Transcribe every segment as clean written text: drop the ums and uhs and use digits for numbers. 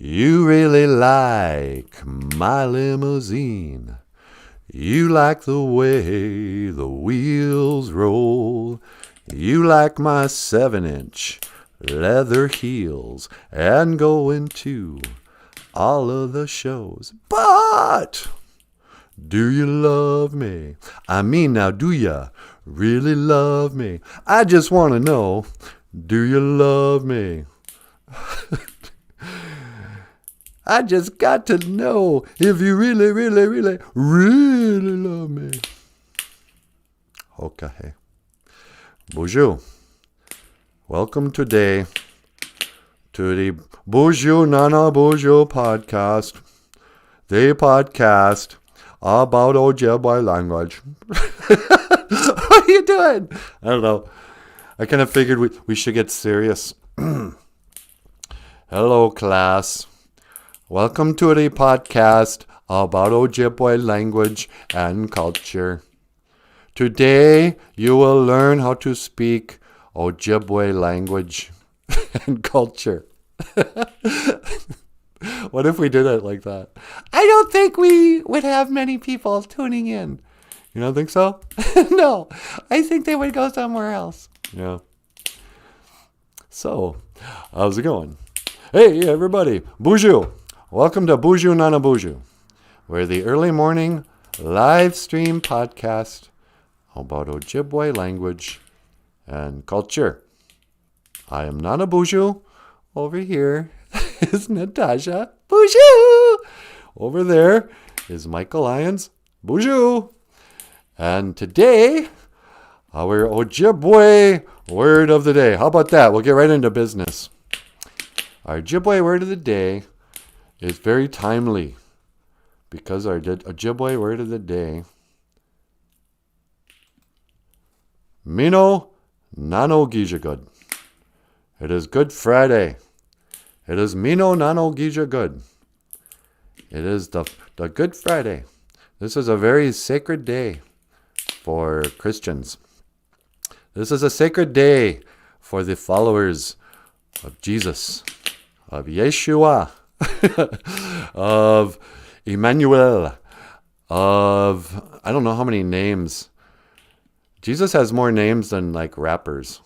You really like my limousine. You like the way the wheels roll. You like my 7-inch leather heels and going to all of the shows. But do you love me? I mean, now, do ya really love me? I just want to know, do you love me? I just got to know if you really, really, really, really love me. Okay. Boozhoo. Welcome today to the Boozhoo Nanaboozhoo podcast. The podcast about OJIBWE language. What are you doing? I don't know. I kind of figured we should get serious. Hello, class. Welcome to the podcast about OJIBWE language and culture. Today, you will learn how to speak OJIBWE language and culture. What if we did it like that? I don't think we would have many people tuning in. You don't think so? No, I think they would go somewhere else. Yeah. So, how's it going? Hey, everybody. Boozhoo. Welcome to Boozhoo Nanaboozhoo. We're the early morning live stream podcast about OJIBWE language and culture. I am Nanaboozhoo. Over here is Natasha. Boozhoo! Over there is Michael Lyons. Boozhoo! And today, our OJIBWE word of the day. How about that? We'll get right into business. Our OJIBWE word of the day is very timely because our OJIBWE word of the day, Mino Nanoboozhoo. It is Good Friday. It is Mino Nanoboozhoo. It is the Good Friday. This is a very sacred day for Christians. This is a sacred day for the followers of Jesus, of Yeshua, of Emmanuel, of I don't know how many names. Jesus has more names than like rappers.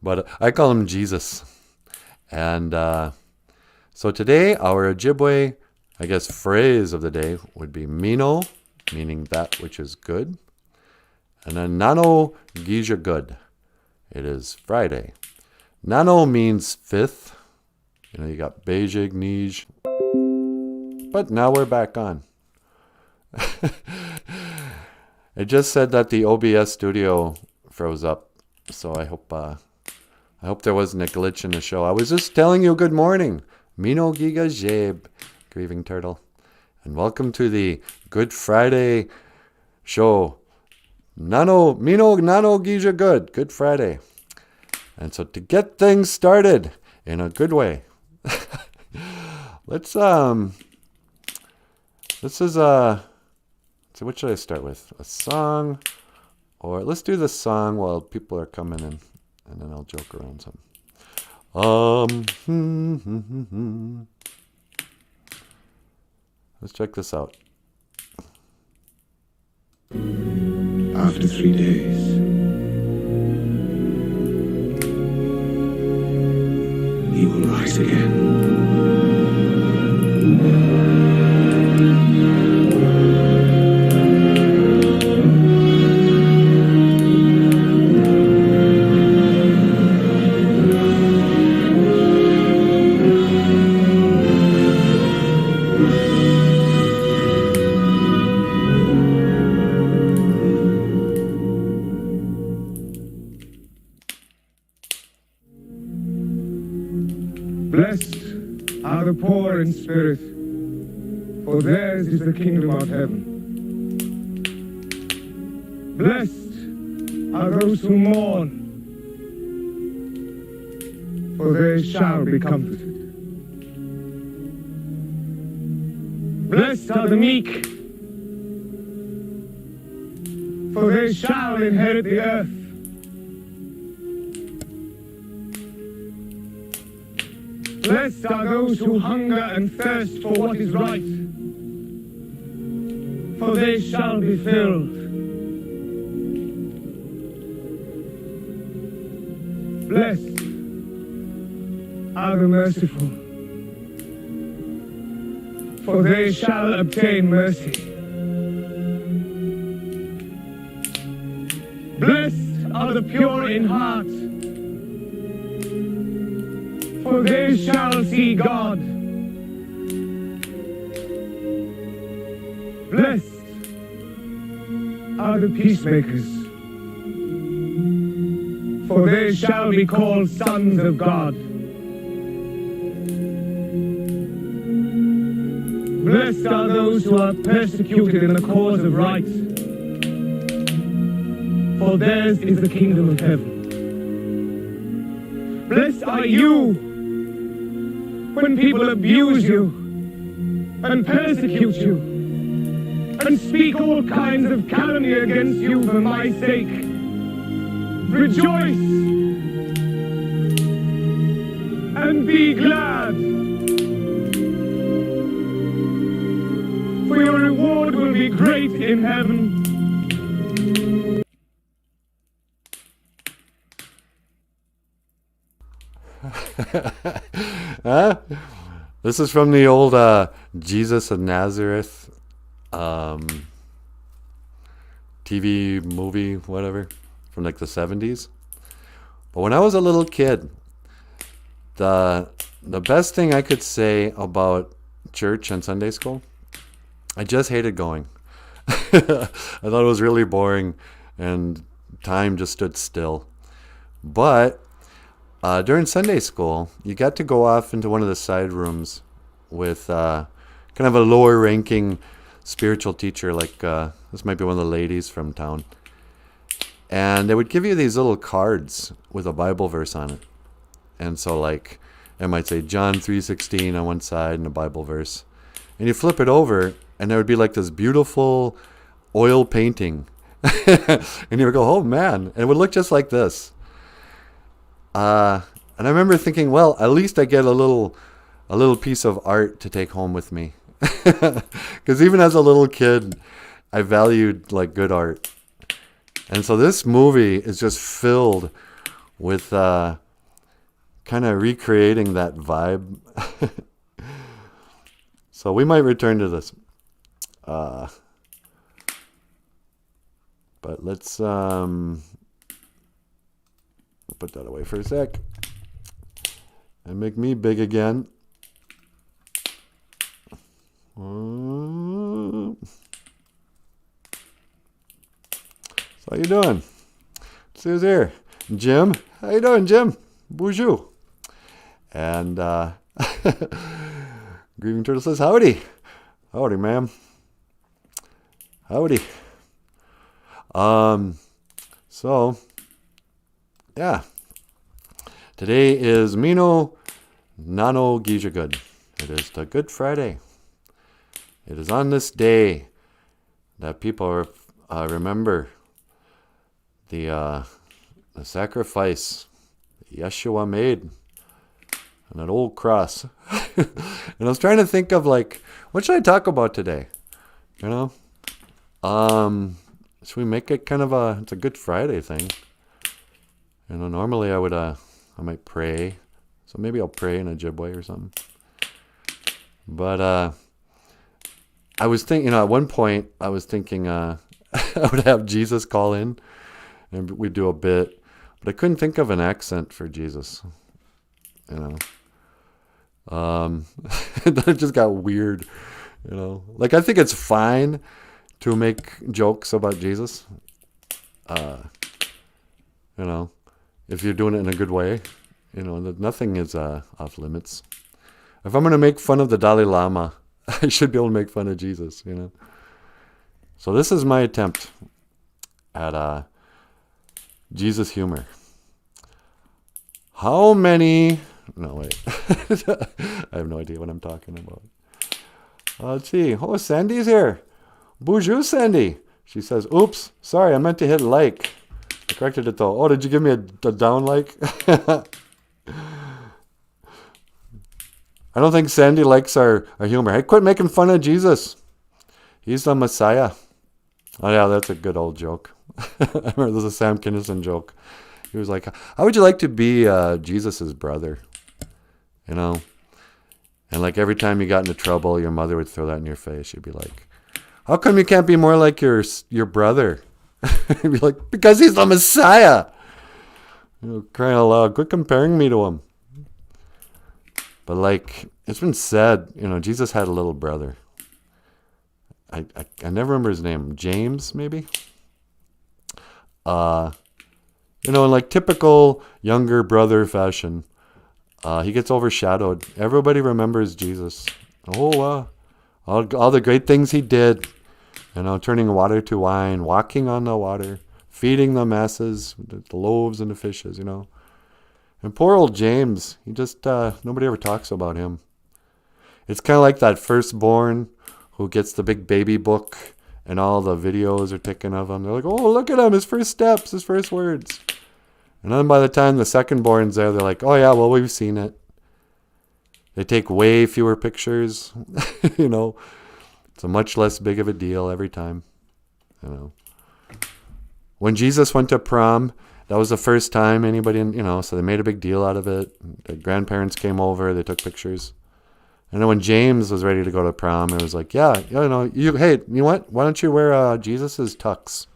But I call him Jesus. And so today our OJIBWE, I guess, phrase of the day would be Mino, meaning that which is good. And then Nanoboozhoo. It is Friday. Nano means fifth. You know, you got Beijing, Nij. But now we're back on. It just said that the OBS studio froze up. So I hope there wasn't a glitch in the show. I was just telling you good morning. Mino Giga Jeb, Grieving Turtle. And welcome to the Good Friday show. Mino Nanoboozhoo. Good Friday. And so to get things started in a good way, let's so what should I start with? A song? Or let's do the song while people are coming in, and then I'll joke around some. Let's check this out. After 3 days, he will rise again. Blessed are the poor in spirit, for theirs is the kingdom of heaven. Blessed are those who mourn, for they shall be comforted. Blessed are the meek, for they shall inherit the earth. Blessed are those who hunger and thirst for what is right, for they shall be filled. Blessed are the merciful, for they shall obtain mercy. Blessed are the pure in heart, for they shall see God. Blessed are the peacemakers, for they shall be called sons of God. Blessed are those who are persecuted in the cause of right, for theirs is the kingdom of heaven. Blessed are you when people abuse you and persecute you and speak all kinds of calumny against you for my sake. Rejoice and be glad, for your reward will be great in heaven. Huh? This is from the old Jesus of Nazareth TV movie, whatever, from like the 70s. But when I was a little kid, the best thing I could say about church and Sunday school, I just hated going. I thought it was really boring and time just stood still. But during Sunday school, you got to go off into one of the side rooms with kind of a lower ranking spiritual teacher, like this might be one of the ladies from town. And they would give you these little cards with a Bible verse on it. And so like, it might say John 3:16 on one side and a Bible verse. And you flip it over and there would be like this beautiful oil painting. And you would go, oh man, and it would look just like this. And I remember thinking, well, at least I get a little piece of art to take home with me. Because even as a little kid, I valued like good art. And so this movie is just filled with kind of recreating that vibe. So we might return to this. But let's put that away for a sec and make me big again. So how you doing? Let's see who's here. Jim. How you doing, Jim? Boozhoo. And Grieving Turtle says, howdy. Howdy, ma'am. Howdy. So, yeah. Today is Boozhoo Nanaboozhoo. It is the Good Friday. It is on this day that people remember the sacrifice Yeshua made on that old cross. And I was trying to think of like, what should I talk about today? You know? Should we make it kind of it's a Good Friday thing? You know, normally I might pray. So maybe I'll pray in Ojibwe or something. But I was thinking, at one point I was thinking I would have Jesus call in and we'd do a bit, but I couldn't think of an accent for Jesus. You know, it just got weird. You know, like I think it's fine to make jokes about Jesus. You know, if you're doing it in a good way, you know, nothing is off limits. If I'm going to make fun of the Dalai Lama, I should be able to make fun of Jesus, you know. So this is my attempt at Jesus humor. How many... No, wait. I have no idea what I'm talking about. Let's see. Oh, Sandy's here. Boozhoo Sandy. She says, oops, sorry, I meant to hit like. I corrected it though. Oh, did you give me a down like? I don't think Sandy likes our humor. Hey, quit making fun of Jesus. He's the Messiah. Oh, yeah, that's a good old joke. I remember there's a Sam Kinison joke. He was like, how would you like to be Jesus's brother? You know? And like every time you got into trouble, your mother would throw that in your face. She'd be like, how come you can't be more like your brother? You'd be like, because he's the Messiah. You know, crying out loud, quit comparing me to him. But like, it's been said, you know, Jesus had a little brother. I never remember his name. James, maybe? You know, in like typical younger brother fashion, he gets overshadowed. Everybody remembers Jesus. Oh, all the great things he did. You know, turning water to wine, walking on the water, feeding the masses, the loaves and the fishes, you know. And poor old James, he just, nobody ever talks about him. It's kind of like that firstborn who gets the big baby book and all the videos are taken of him. They're like, oh, look at him, his first steps, his first words. And then by the time the secondborn's there, they're like, oh yeah, well, we've seen it. They take way fewer pictures, you know. It's a much less big of a deal every time, you know. When Jesus went to prom, that was the first time anybody, you know, so they made a big deal out of it. The grandparents came over, they took pictures. And then when James was ready to go to prom, it was like, yeah, you know, hey, you know what? Why don't you wear Jesus's tux?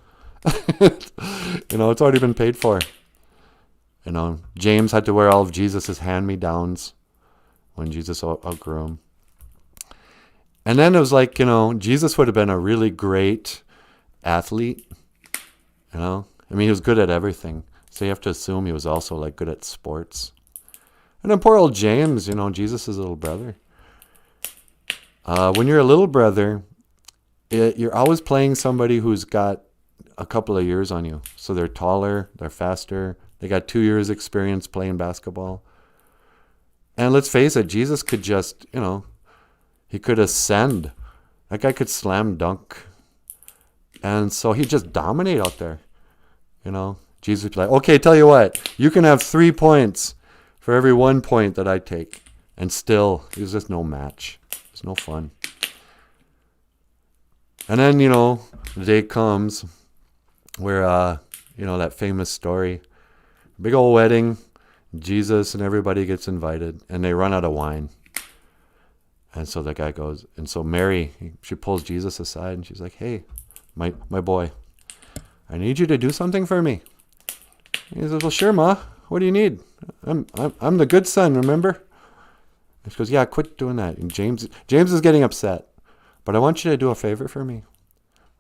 You know, it's already been paid for. You know, James had to wear all of Jesus's hand-me-downs when Jesus outgrew him. And then it was like, you know, Jesus would have been a really great athlete, you know. I mean, he was good at everything. So you have to assume he was also, like, good at sports. And then poor old James, you know, Jesus' little brother. When you're a little brother, you're always playing somebody who's got a couple of years on you. So they're taller, they're faster, they got 2 years experience playing basketball. And let's face it, Jesus could just, you know, he could ascend. That guy could slam dunk. And so he'd just dominate out there. You know, Jesus would be like, okay, tell you what, you can have 3 points for every 1 point that I take. And still, it was just no match. It's no fun. And then, you know, the day comes where, you know, that famous story, big old wedding, Jesus and everybody gets invited, and they run out of wine. And so the guy goes, and so Mary, she pulls Jesus aside, and she's like, hey, my boy, I need you to do something for me. And he says, well, sure, Ma. What do you need? I'm the good son, remember? And she goes, yeah, quit doing that. And James is getting upset. But I want you to do a favor for me.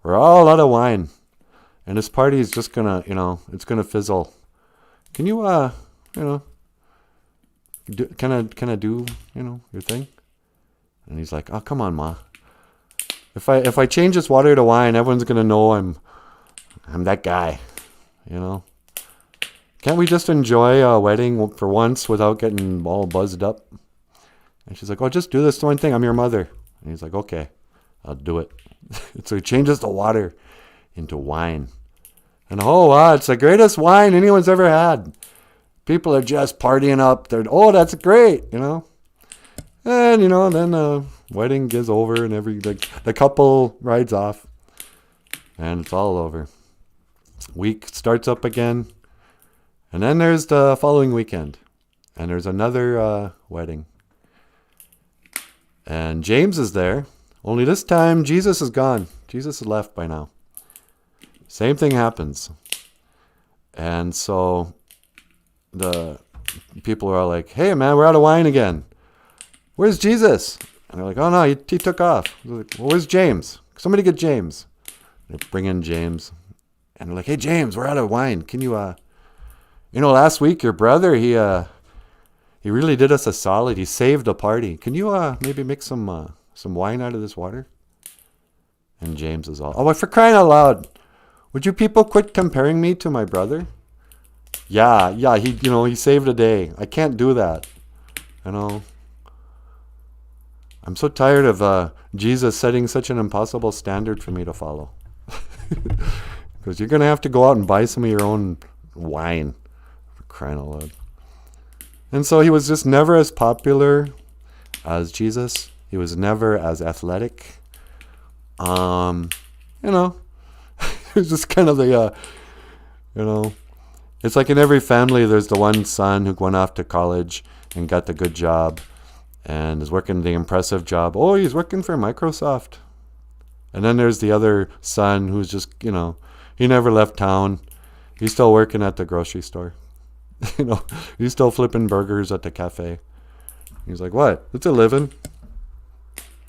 We're all out of wine. And this party is just going to, you know, it's going to fizzle. Can you, you know, can I do, you know, your thing? And he's like, oh, come on, Ma. If I change this water to wine, everyone's going to know I'm that guy, you know. Can't we just enjoy a wedding for once without getting all buzzed up? And she's like, oh, just do this one thing. I'm your mother. And he's like, okay, I'll do it. So he changes the water into wine. And oh, wow, it's the greatest wine anyone's ever had. People are just partying up. They're, oh, that's great, you know. And, you know, then the wedding gets over and the couple rides off. And it's all over. Week starts up again. And then there's the following weekend. And there's another wedding. And James is there. Only this time, Jesus is gone. Jesus is left by now. Same thing happens. And so the people are all like, hey, man, we're out of wine again. Where's Jesus? And they're like, oh, no, he took off. Like, well, where's James? Somebody get James. They bring in James. And they're like, hey, James, we're out of wine. Can you, you know, last week your brother, he really did us a solid. He saved the party. Can you maybe mix some wine out of this water? And James is all, oh, for crying out loud. Would you people quit comparing me to my brother? Yeah, he saved a day. I can't do that. You know. I'm so tired of Jesus setting such an impossible standard for me to follow. Because you're going to have to go out and buy some of your own wine. For crying out loud. And so he was just never as popular as Jesus. He was never as athletic. You know, it was just kind of the, you know, it's like in every family, there's the one son who went off to college and got the good job and is working the impressive job. Oh, he's working for Microsoft. And then there's the other son who's just, you know, he never left town. He's still working at the grocery store. You know, he's still flipping burgers at the cafe. He's like, what? It's a living.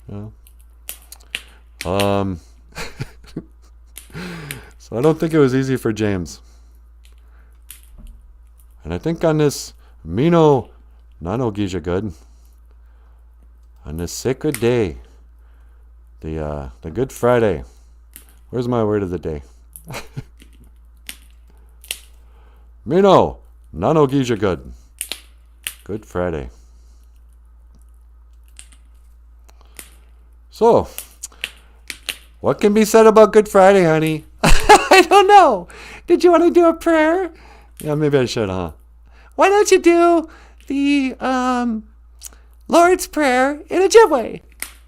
You know? So I don't think it was easy for James. And I think on this Mino Nanaboozhoo good, on this sacred day, the Good Friday. Where's my word of the day? Mino Nanaboozhoo good. Good Friday. So, what can be said about Good Friday, honey? I don't know. Did you want to do a prayer? Yeah, maybe I should, huh? Why don't you do the Lord's Prayer in Ojibwe?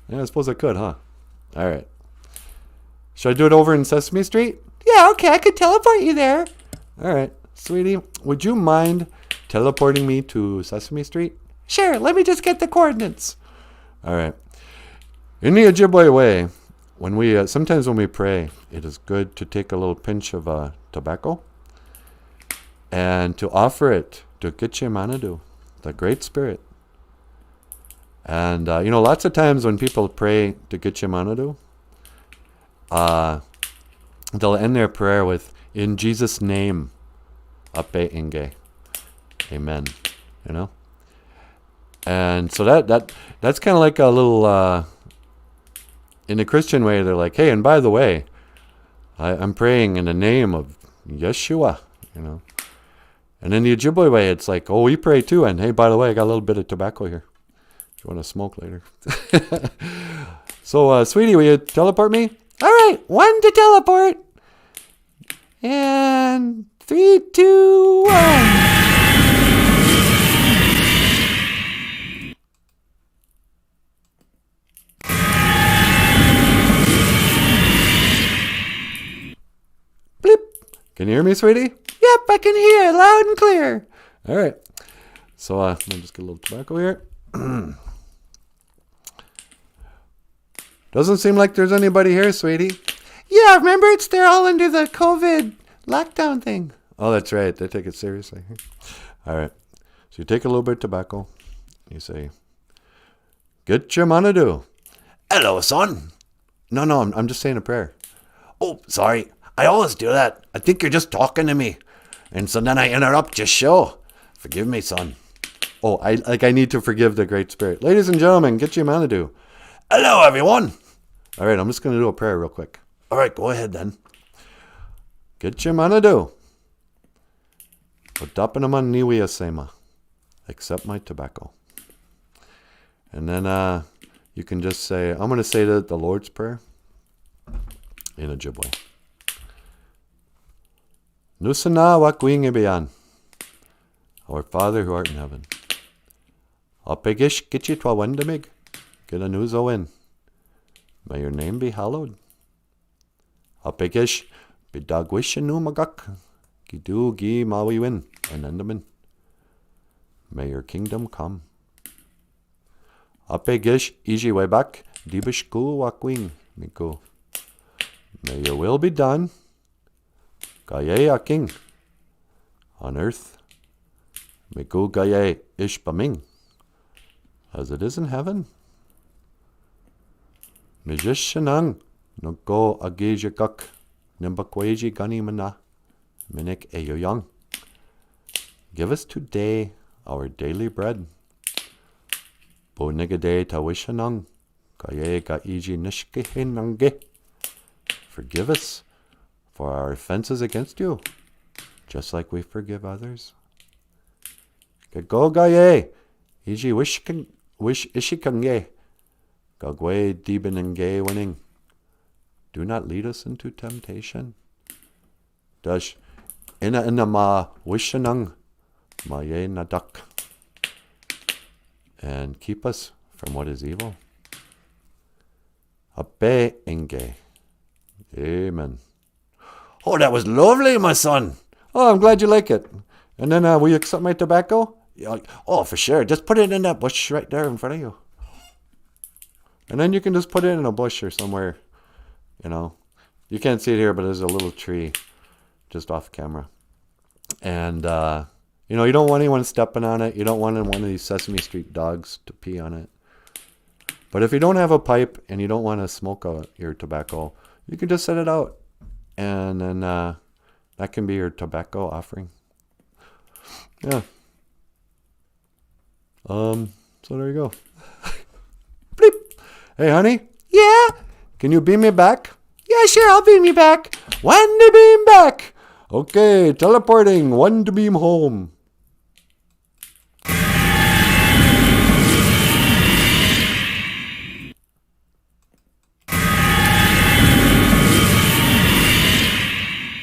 Yeah, I suppose I could, huh? All right. Should I do it over in Sesame Street? Yeah, okay. I could teleport you there. All right. Sweetie, would you mind teleporting me to Sesame Street? Sure. Let me just get the coordinates. All right. In the Ojibwe way, when we sometimes when we pray, it is good to take a little pinch of tobacco and to offer it to GOFUNDME, the Great Spirit. And you know, lots of times when people pray to GOFUNDME, they'll end their prayer with "In Jesus' name, Ape Inge, Amen." You know, and so that's kind of like a little. In the Christian way, they're like, hey, and by the way, I'm praying in the name of Yeshua, you know. And in the Ojibwe way, it's like, oh, we pray too. And hey, by the way, I got a little bit of tobacco here. If you want to smoke later. So, sweetie, will you teleport me? All right, 1 to teleport. And 3, 2, 1. Can you hear me, sweetie? Yep, I can hear loud and clear. All right. So let me just get a little tobacco here. Doesn't seem like there's anybody here, sweetie. Yeah, remember they're all under the COVID lockdown thing. Oh, that's right. They take it seriously. All right. So you take a little bit of tobacco. You say, GOFUNDME. Hello, son. No, I'm just saying a prayer. Oh, sorry. I always do that. I think you're just talking to me. And so then I interrupt your show. Forgive me, son. Oh, I need to forgive the Great Spirit. Ladies and gentlemen, GOFUNDME. Hello, everyone. All right, I'm just going to do a prayer real quick. All right, go ahead then. GOFUNDME. Odapanaman niwi asema. Accept my tobacco. And then you can just say, I'm going to say the Lord's Prayer in Ojibwe. Nusana wakwing ibian. Our Father who art in heaven. Apegish gichitwa wendamig. Gilanuzo in. May your name be hallowed. Apegish bidagwishanu magak. Gidu gi mawiwin and endamin. May your kingdom come. Apegish iji webak dibishku wakwing miku. May your will be done. Gaye a king on earth. Miku gaye ish baming. As it is in heaven. Mijishanang no go agija guk. Nimbakweji gani mana. Minik eyoyang. Give us today our daily bread. Bo nigade tawishanang. Gaye ga iji nishkihinange. Forgive us for our offenses against you, just like we forgive others. Go gaye, iji wish ishikange, gagwe dibinange winning. Do not lead us into temptation. Dash ina ma wishanang maye nadak. And keep us from what is evil. Ape enge. Amen. Oh, that was lovely, my son. Oh, I'm glad you like it. And then will you accept my tobacco? Yeah, oh, for sure. Just put it in that bush right there in front of you. And then you can just put it in a bush or somewhere. You know. You can't see it here, but there's a little tree just off camera. And, you know, you don't want anyone stepping on it. You don't want one of these Sesame Street dogs to pee on it. But if you don't have a pipe and you don't want to smoke your tobacco, you can just set it out. And then that can be your tobacco offering. Yeah. So there you go. Bleep. Hey, honey. Yeah? Can you beam me back? Yeah, sure, I'll beam you back. When to beam back? Okay, teleporting. When to beam home.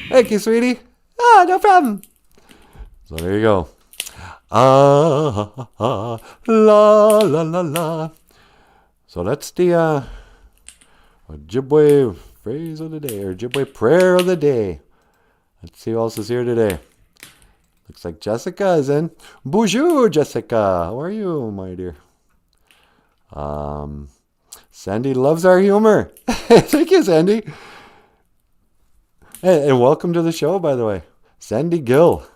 Thank you, sweetie. Ah, no problem. So there you go. La la la la. So that's the Ojibwe phrase of the day, or Ojibwe prayer of the day. Let's see who else is here today. Looks like Jessica is in. Boozhoo, Jessica. How are you, my dear? Sandy loves our humor. Thank you, Sandy. Hey, and welcome to the show, by the way. Sandy Gill.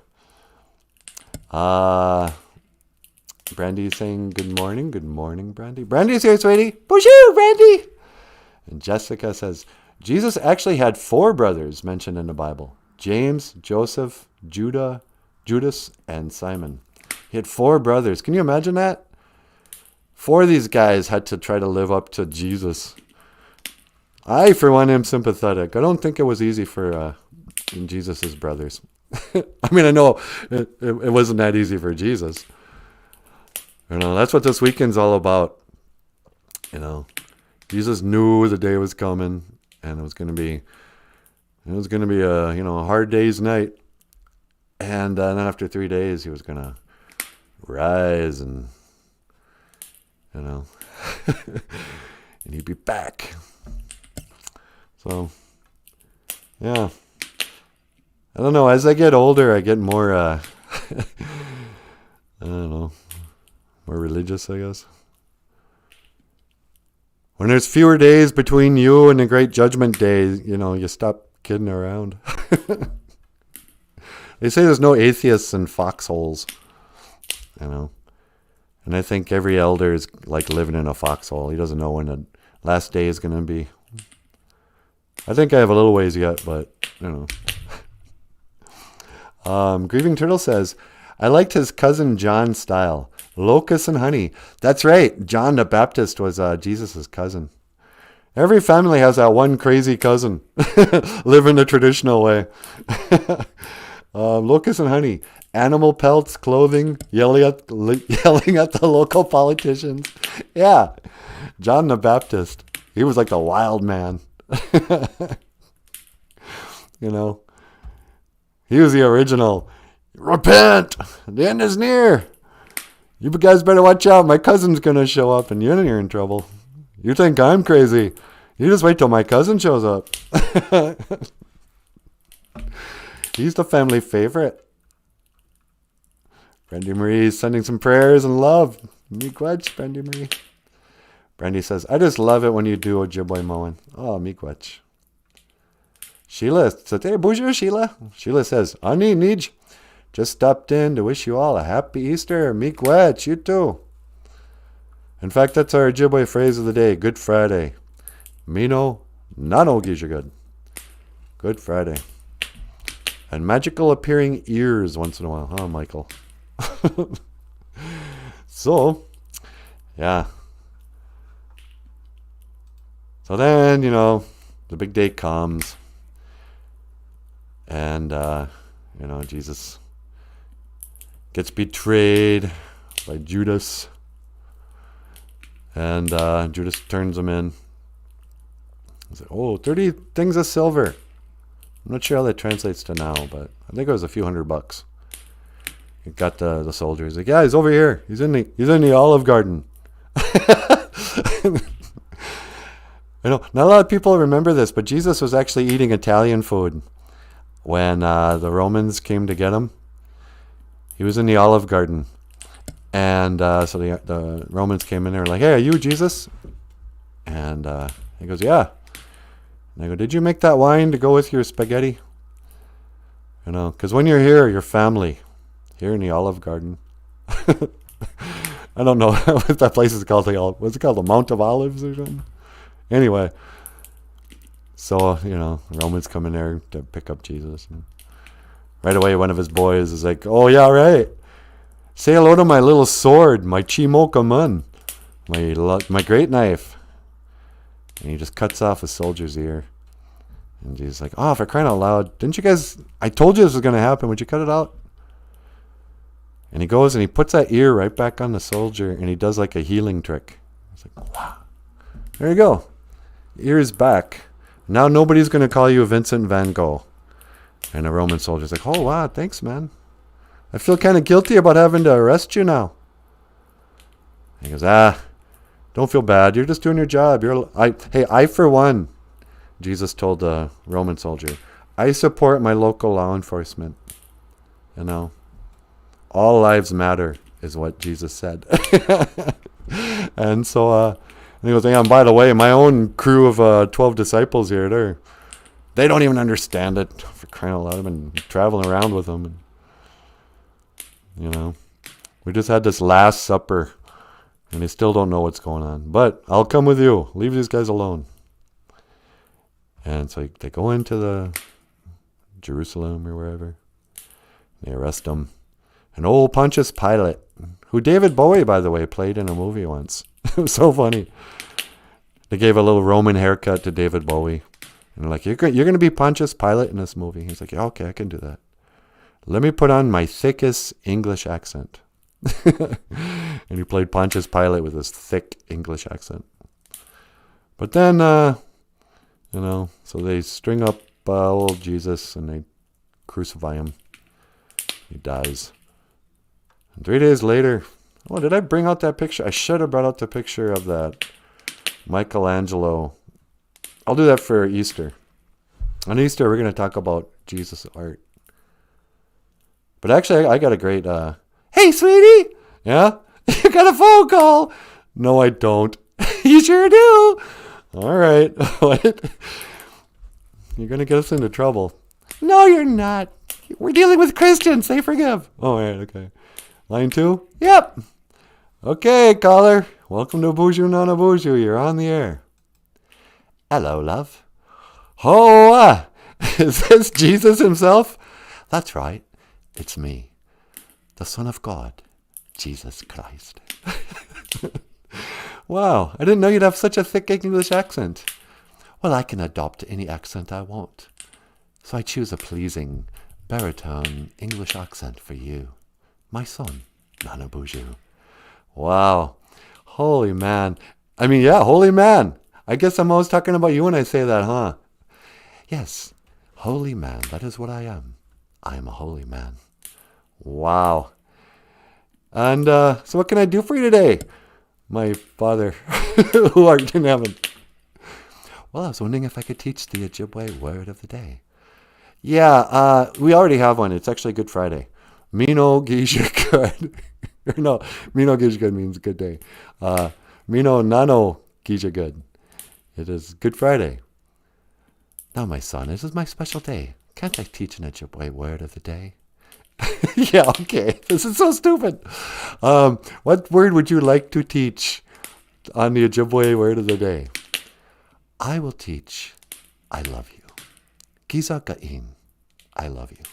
Brandy's saying good morning. Good morning, Brandy. Brandy's here, sweetie. Boozhoo, Brandy. And Jessica says, Jesus actually had 4 brothers mentioned in the Bible. James, Joseph, Judas, and Simon. He had 4 brothers. Can you imagine that? 4 of these guys had to try to live up to Jesus. I, for one, am sympathetic. I don't think it was easy for Jesus' brothers. I mean, I know it wasn't that easy for Jesus. You know, that's what this weekend's all about. You know, Jesus knew the day was coming, and it was going to be a, you know, a hard day's night. And then after 3 days, he was going to rise and, you know, and he'd be back. So, yeah. I don't know. As I get older, I get more, I don't know, more religious, I guess. When there's fewer days between you and the great judgment day, you know, you stop kidding around. They say there's no atheists in foxholes, you know. And I think every elder is like living in a foxhole. He doesn't know when the last day is going to be. I think I have a little ways yet, but, you know. Grieving Turtle says, I liked his cousin John's style. Locusts and honey. That's right. John the Baptist was Jesus' cousin. Every family has that one crazy cousin. Living the traditional way. Locusts and honey. Animal pelts, clothing, yelling at the local politicians. Yeah. John the Baptist. He was like the wild man. You know. He was the original. Repent! The end is near. You guys better watch out. My cousin's going to show up and you're in trouble. You think I'm crazy. You just wait till my cousin shows up. He's the family favorite. Brandy Marie's sending some prayers and love. Miigwech, Brandy Marie. Brandy says, I just love it when you do Ojibwe mowing. Oh, miigwech. Sheila says, hey, Boozhoo, Sheila. Sheila says, Ani Nij, just stopped in to wish you all a happy Easter. Miigwech, you too. In fact, that's our Ojibwe phrase of the day, Good Friday. Mino Nanaboozhoo. Good Friday. And magical appearing ears once in a while, huh, Michael? So, yeah. So then, you know, the big day comes. And, you know, Jesus gets betrayed by Judas. And Judas turns him in. He's like, oh, 30 things of silver. I'm not sure how that translates to now, but I think it was a few $100. He got the soldier. He's like, yeah, he's over here. He's in the Olive Garden. I know not a lot of people remember this, but Jesus was actually eating Italian food when the Romans came to get him. He was in the Olive Garden, and so the Romans came in there like, "Hey, are you Jesus?" And he goes, "Yeah." And they go, "Did you make that wine to go with your spaghetti?" You know, because when you're here, you're family. Here in the Olive Garden. I don't know what that place is called. What's it called? The Mount of Olives or something? Anyway, so, you know, Romans come in there to pick up Jesus. And right away, one of his boys is like, "Oh, yeah, right. Say hello to my little sword, my Chimoka mun, my great knife." And he just cuts off a soldier's ear. And Jesus is like, "Oh, for crying out loud, didn't you guys, I told you this was going to happen. Would you cut it out?" And he goes and he puts that ear right back on the soldier, and he does like a healing trick. It's like, wow. There you go. Ear is back. Now nobody's going to call you Vincent van Gogh. And the Roman soldier's like, "Oh, wow, thanks, man. I feel kind of guilty about having to arrest you now." And he goes, don't feel bad. You're just doing your job. I for one, Jesus told the Roman soldier, "I support my local law enforcement." You know, all lives matter is what Jesus said. And so, and he goes, "Yeah, and by the way, my own crew of 12 disciples here, they don't even understand it. For crying out loud, I've been traveling around with them. And, you know, we just had this Last Supper, and they still don't know what's going on. But I'll come with you. Leave these guys alone." And so they go into the Jerusalem or wherever. They arrest him. And old Pontius Pilate, who David Bowie, by the way, played in a movie once. It was so funny. They gave a little Roman haircut to David Bowie. And they're like, you're going to be Pontius Pilate in this movie. He's like, "Yeah, okay, I can do that. Let me put on my thickest English accent." And he played Pontius Pilate with his thick English accent. But then, you know, so they string up old Jesus and they crucify him. He dies. And 3 days later, did I bring out that picture? I should have brought out the picture of that Michelangelo. I'll do that for Easter. On Easter, we're going to talk about Jesus' art. But actually, I got a great, "Hey, sweetie!" "Yeah? You got a phone call?" "No, I don't." "You sure do." "All right." "What?" "You're going to get us into trouble." "No, you're not. We're dealing with Christians. They forgive." "Oh, all right, okay. Line 2? Yep." "Okay, caller. Welcome to Boozhoo Nanaboozhoo. You're on the air." "Hello, love." "Oh, is this Jesus himself?" "That's right. It's me, the Son of God, Jesus Christ." "Wow, I didn't know you'd have such a thick English accent." "Well, I can adopt any accent I want. So I choose a pleasing, baritone English accent for you, my son, Nanaboozhoo." Wow. Holy man. I mean, yeah, holy man. I guess I'm always talking about you when I say that, huh? "Yes, holy man, that is what I am. I am a holy man." Wow. And so what can I do for you today, my Father who art in heaven? "Well, I was wondering if I could teach the Ojibwe word of the day." "Yeah, we already have one. It's actually Good Friday. Mino Gijagud." No, Mino Gijagud means good day. Mino Nano Gijagud. It is Good Friday. "Now, my son, this is my special day. Can't I teach an Ojibwe word of the day?" Yeah, okay. This is so stupid. What word would you like to teach on the Ojibwe word of the day? "I will teach, I love you. Giza Ga'in, I love you.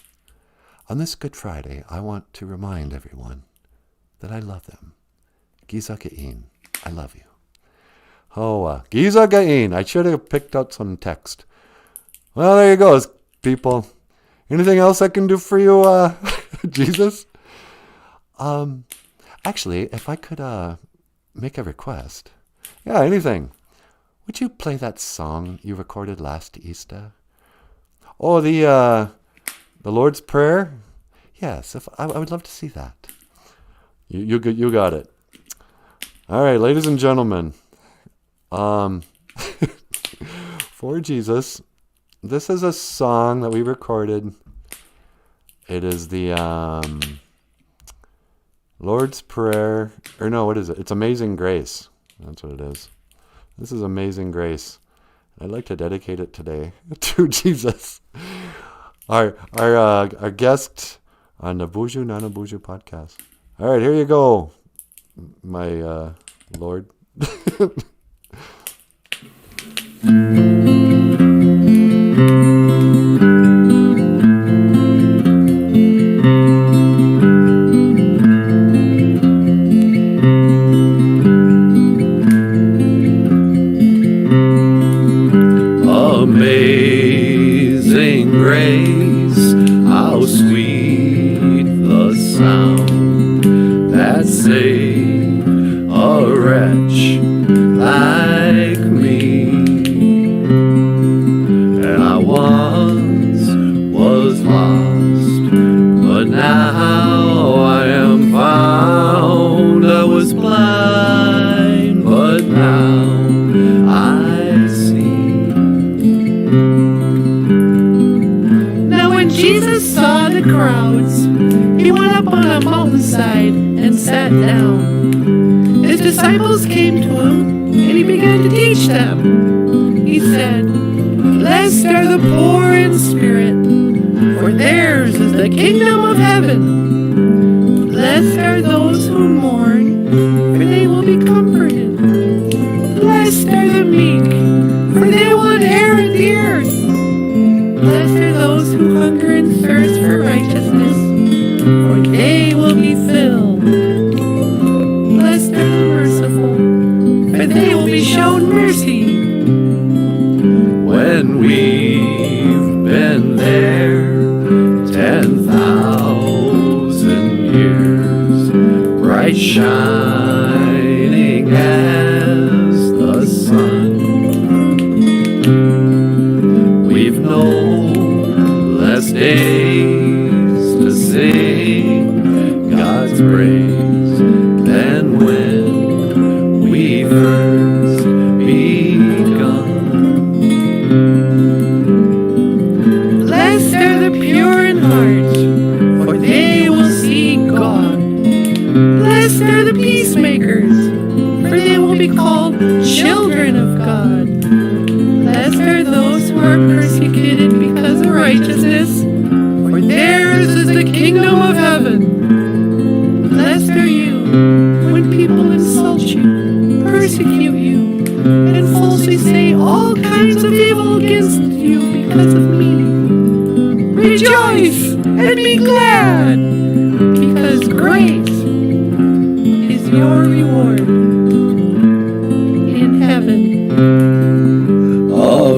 On this Good Friday, I want to remind everyone that I love them. Giza Ga'in, I love you." Oh, Giza Ga'in. I should have picked out some text. Well, there you go, people. Anything else I can do for you, Jesus? Actually, if I could make a request. Yeah, anything. Would you play that song you recorded last Easter? Oh, the Lord's Prayer? Yes, I would love to see that. You got it. All right, ladies and gentlemen. For Jesus, this is a song that we recorded. It is the Lord's Prayer. Or no, what is it? It's Amazing Grace. That's what it is. This is Amazing Grace. I'd like to dedicate it today to Jesus. Our guest on the Boozhoo Nanaboozhoo podcast. All right, here you go, my Lord. Amazing grace, how sweet the sound that saved a wretch like me. And I once was lost, but now I am found. I was blind, but now I see. Now when Jesus saw the crowds, he went up on a mountainside and sat down. His disciples came to him, and he began to teach them. He said, "Blessed are the poor in spirit, for theirs is the kingdom of heaven. Blessed are those who mourn, for they will be comforted. Blessed are the meek, for they will inherit the earth. Blessed are those who hunger and thirst for righteousness, for they will be filled. Blessed are the merciful, for they will be shown mercy." When we've been there 10,000 years, bright shining as the sun, we've no less days to sing God's praise than when we first begun. Blessed are the pure in heart, for they will see God. Blessed are the peacemakers, for they will be called children of God. Blessed are those who are persecuted because of righteousness, for theirs is the kingdom of heaven. Blessed are you when people insult you, persecute you, and falsely say all kinds of evil against you because of me. Rejoice and be glad, because great is your reward in heaven.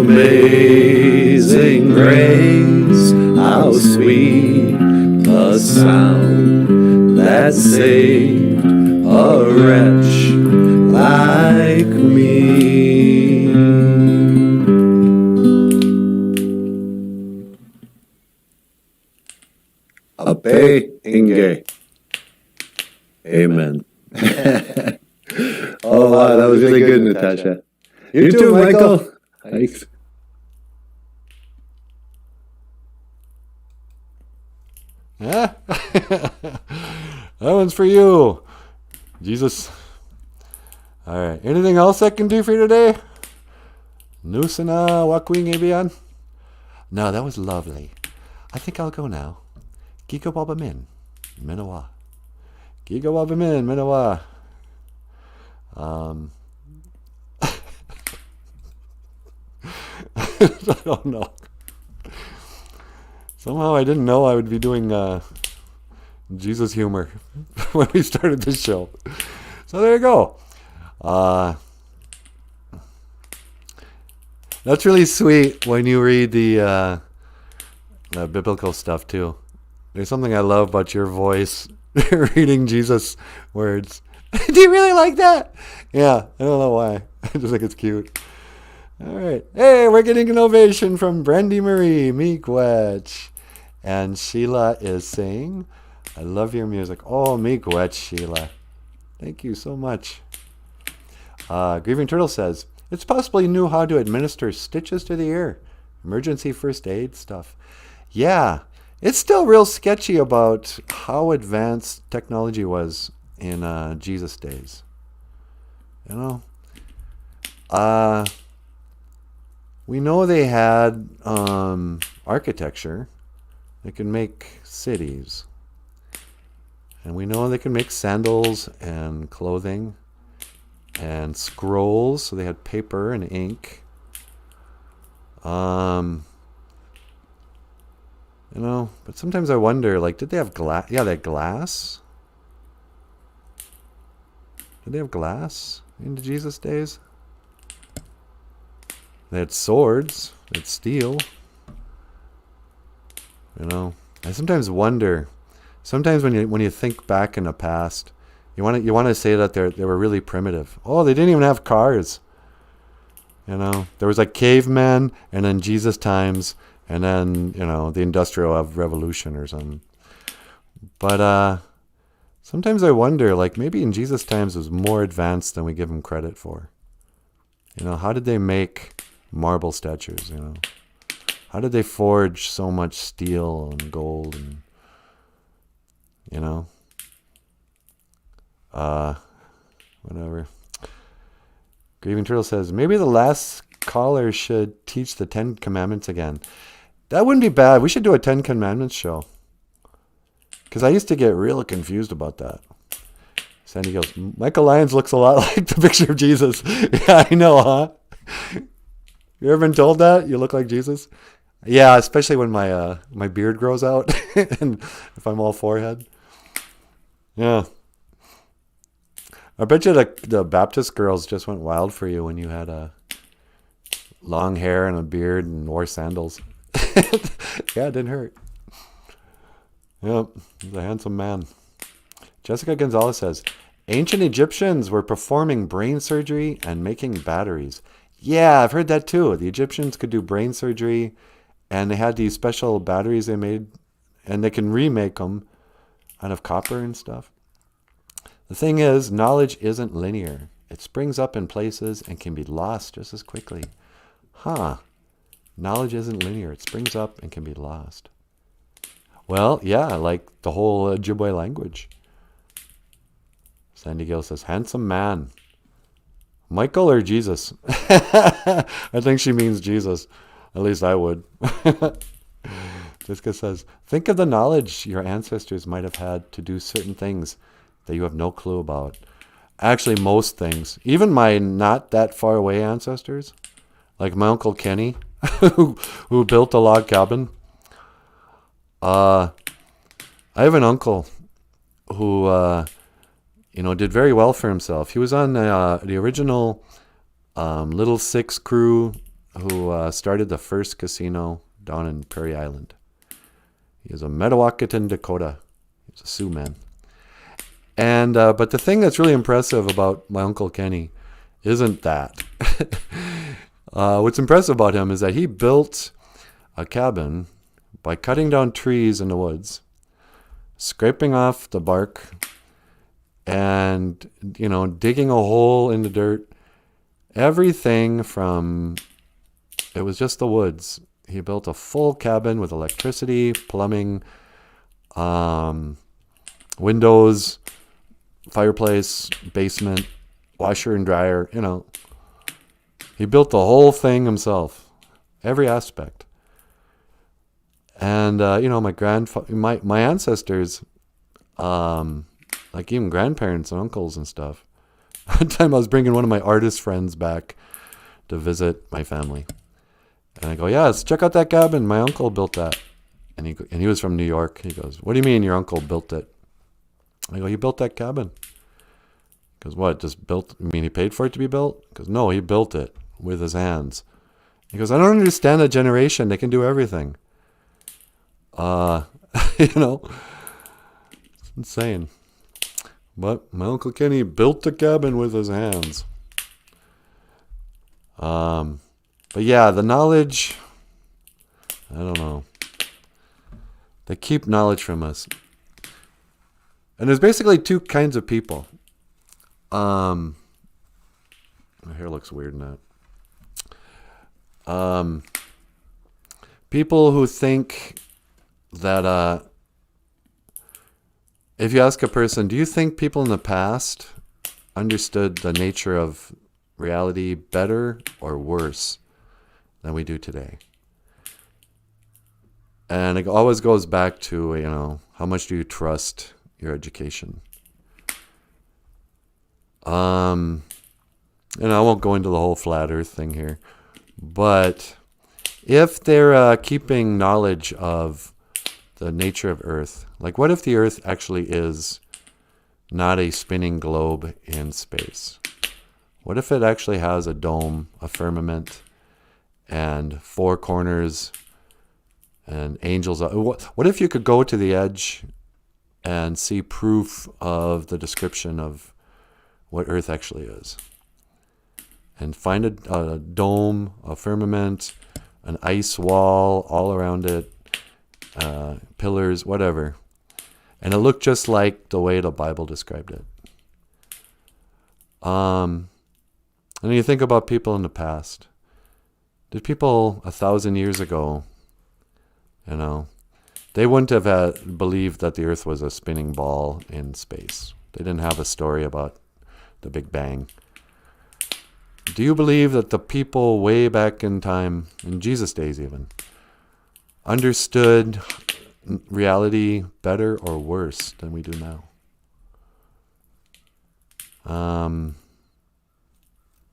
Amazing grace, how sweet the sound that saved a wretch like me. Ape Inge. Amen. Oh wow, that was really good, Natasha. You too, Michael. Thanks. Yeah. That one's for you, Jesus. All right. Anything else I can do for you today? Nusana wakwing ibian? No, that was lovely. I think I'll go now. Giga waba min, minawa. Giga waba min, minawa. I don't know. Somehow I didn't know I would be doing Jesus humor when we started this show. So there you go. That's really sweet when you read the biblical stuff too. There's something I love about your voice reading Jesus words. Do you really like that? Yeah, I don't know why. I just think it's cute. All right. Hey, we're getting an ovation from Brandy Marie Miigwech. And Sheila is saying, I love your music. Oh, Miigwech, Sheila. Thank you so much. Grieving Turtle says, it's possible he knew how to administer stitches to the ear. Emergency first aid stuff. Yeah, it's still real sketchy about how advanced technology was in Jesus' days. You know? We know they had architecture. They could make cities. And we know they could make sandals and clothing and scrolls. So they had paper and ink. You know, but sometimes I wonder, like, did they have glass? Yeah, they had glass. Did they have glass in Jesus' days? They had swords. They had steel. You know, I sometimes wonder. Sometimes when you think back in the past, you want to say that they were really primitive. Oh, they didn't even have cars. You know, there was like cavemen, and then Jesus times, and then, you know, the Industrial Revolution or something. But sometimes I wonder, like, maybe in Jesus times it was more advanced than we give them credit for. You know, how did they make marble statues? You know, how did they forge so much steel and gold and, you know, whatever. Grieving Turtle says, maybe the last caller should teach the 10 Commandments again. That wouldn't be bad. We should do a 10 Commandments show. Because I used to get real confused about that. Sandy goes, Michael Lyons looks a lot like the picture of Jesus. Yeah, I know, huh? You ever been told that? You look like Jesus? Yeah, especially when my beard grows out and if I'm all forehead. Yeah. I bet you the Baptist girls just went wild for you when you had a long hair and a beard and wore sandals. Yeah, it didn't hurt. Yep, he's a handsome man. Jessica Gonzalez says, ancient Egyptians were performing brain surgery and making batteries. Yeah, I've heard that too. The Egyptians could do brain surgery, and they had these special batteries they made, and they can remake them out of copper and stuff. The thing is, knowledge isn't linear. It springs up in places and can be lost just as quickly. Huh. Knowledge isn't linear. It springs up and can be lost. Well, yeah, like the whole Ojibwe language. Sandy Gill says, handsome man. Michael or Jesus? I think she means Jesus. At least I would. Jessica says, think of the knowledge your ancestors might have had to do certain things that you have no clue about. Actually, most things. Even my not that far away ancestors, like my Uncle Kenny, who built a log cabin. I have an uncle who, did very well for himself. He was on the original Little Six crew who started the first casino down in Prairie Island. He is a Metawakiton, Dakota. He's a Sioux man. And but the thing that's really impressive about my Uncle Kenny isn't that. What's impressive about him is that he built a cabin by cutting down trees in the woods, scraping off the bark, and, digging a hole in the dirt. Everything from, it was just the woods. He built a full cabin with electricity, plumbing, windows, fireplace, basement, washer and dryer, He built the whole thing himself, every aspect. And, my ancestors, like even grandparents and uncles and stuff. One time I was bringing one of my artist friends back to visit my family. And I go, yeah, let's check out that cabin. My uncle built that. And he was from New York. He goes, what do you mean your uncle built it? I go, he built that cabin. He goes, what, just built? I mean, he paid for it to be built? He goes, no, he built it with his hands. He goes, I don't understand that generation. They can do everything. It's insane. But my Uncle Kenny built the cabin with his hands. But yeah, the knowledge, I don't know. They keep knowledge from us. And there's basically two kinds of people. hair looks weird in that. People who think that if you ask a person, do you think people in the past understood the nature of reality better or worse than we do today? And it always goes back to, how much do you trust your education? I won't go into the whole flat earth thing here, but if they're keeping knowledge of the nature of Earth, like what if the Earth actually is not a spinning globe in space? What if it actually has a dome, a firmament, and four corners, and angels? What if you could go to the edge and see proof of the description of what Earth actually is? And find a dome, a firmament, an ice wall all around it, pillars, whatever. And it looked just like the way the Bible described it. And you think about people in the past. Did people 1,000 years ago, they wouldn't have believed that the Earth was a spinning ball in space. They didn't have a story about the Big Bang. Do you believe that the people way back in time, in Jesus' days even, understood reality better or worse than we do now? I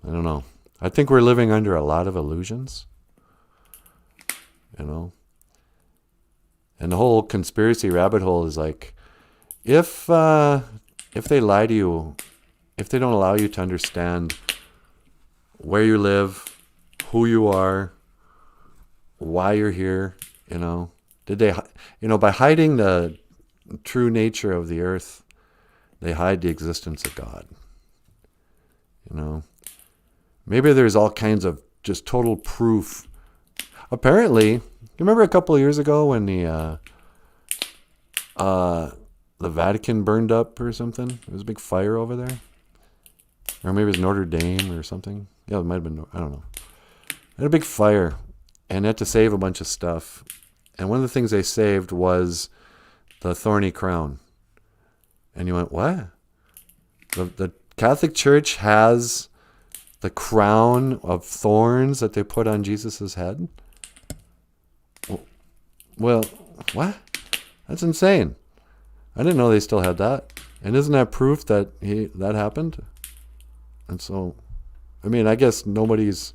don't know. I think we're living under a lot of illusions, And the whole conspiracy rabbit hole is like, if they lie to you, if they don't allow you to understand where you live, who you are, why you're here, did they, by hiding the true nature of the earth, they hide the existence of God. Maybe there's all kinds of just total proof. Apparently, you remember a couple of years ago when the Vatican burned up or something? There was a big fire over there. Or maybe it was Notre Dame or something. Yeah, it might have been, I don't know. They had a big fire, and they had to save a bunch of stuff. And one of the things they saved was the thorny crown. And you went, what? The Catholic Church has the crown of thorns that they put on Jesus' head? Well, what? That's insane. I didn't know they still had that. And isn't that proof that that happened? And so, I guess nobody's,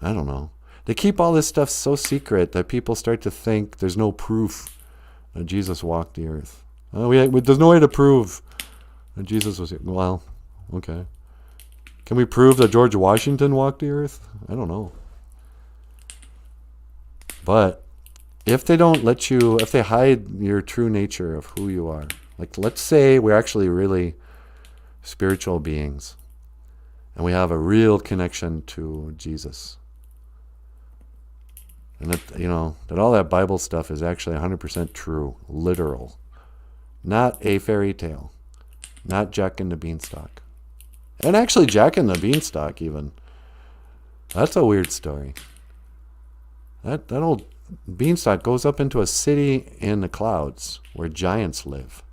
I don't know. They keep all this stuff so secret that people start to think there's no proof that Jesus walked the earth. There's no way to prove that Jesus was here. Well, okay. Can we prove that George Washington walked the earth? I don't know. But if they don't let you, if they hide your true nature of who you are, like let's say we're actually really spiritual beings and we have a real connection to Jesus. And that all that Bible stuff is actually 100% true, literal. Not a fairy tale. Not Jack and the Beanstalk. And actually Jack and the Beanstalk even. That's a weird story. That old Beanstalk goes up into a city in the clouds where giants live.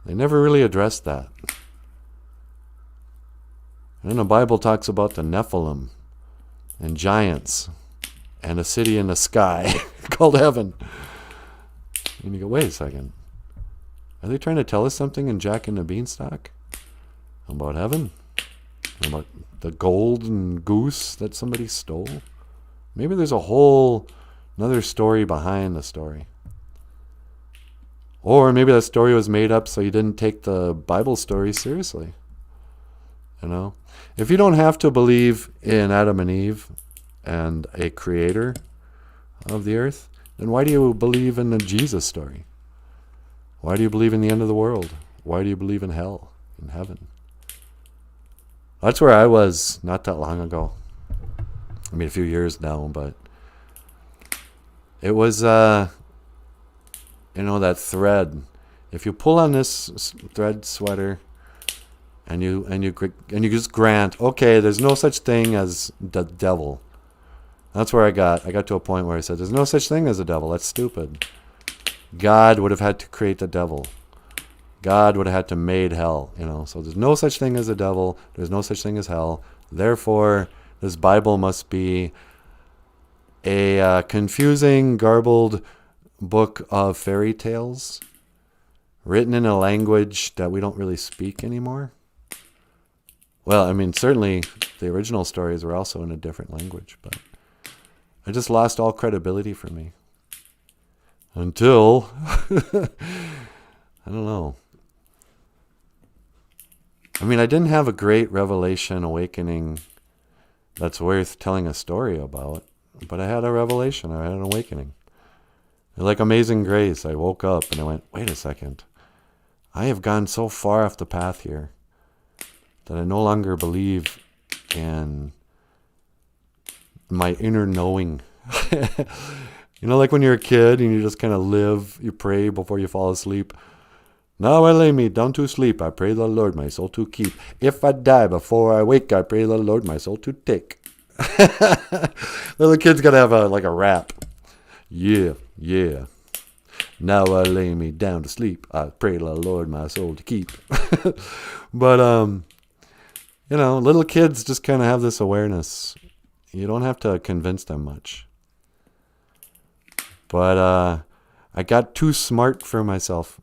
They never really addressed that. And then the Bible talks about the Nephilim and giants and a city in the sky called heaven. And you go, wait a second. Are they trying to tell us something in Jack and the Beanstalk? About heaven? About the golden goose that somebody stole? Maybe there's a whole another story behind the story. Or maybe that story was made up so you didn't take the Bible story seriously. If you don't have to believe in Adam and Eve and a creator of the earth, then why do you believe in the Jesus story? Why do you believe in the end of the world? Why do you believe in hell, in heaven? That's where I was not that long ago. A few years now, but it was, that thread. If you pull on this thread sweater, and you just grant, okay, there's no such thing as the devil. That's where I got to a point where I said, there's no such thing as a devil. That's stupid. God would have had to create the devil. God would have had to made hell, So there's no such thing as a devil. There's no such thing as hell. Therefore, this Bible must be a confusing, garbled book of fairy tales written in a language that we don't really speak anymore. Well, I mean, certainly the original stories were also in a different language, but it just lost all credibility for me. Until, I don't know. I mean, I didn't have a great revelation awakening that's worth telling a story about, but I had a revelation, I had an awakening. Like Amazing Grace, I woke up and I went, wait a second. I have gone so far off the path here that I no longer believe in my inner knowing. Like when you're a kid and you just kind of live, you pray before you fall asleep. Now I lay me down to sleep. I pray the Lord my soul to keep. If I die before I wake, I pray the Lord my soul to take. Little kids got to have a rap. Yeah. Now I lay me down to sleep. I pray the Lord my soul to keep. But, little kids just kind of have this awareness. You don't have to convince them much. But I got too smart for myself.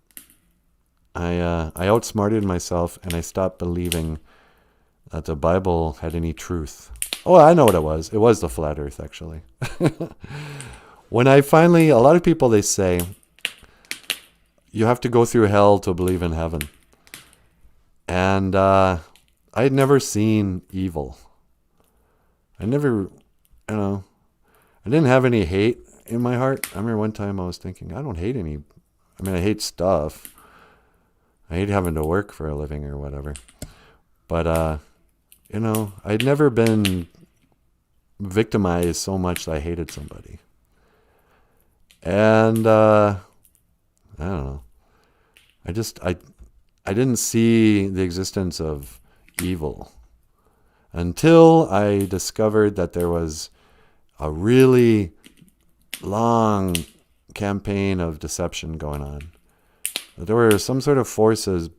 I outsmarted myself, and I stopped believing that the Bible had any truth. Oh, I know what it was. It was the flat earth, actually. When I finally, a lot of people, they say, you have to go through hell to believe in heaven. And I had never seen evil. I never, I didn't have any hate in my heart. I remember one time I was thinking, I don't hate I hate stuff. I hate having to work for a living or whatever. But, I'd never been victimized so much that I hated somebody. And, I don't know. I didn't see the existence of evil until I discovered that there was a really long campaign of deception going on. There were some sort of forces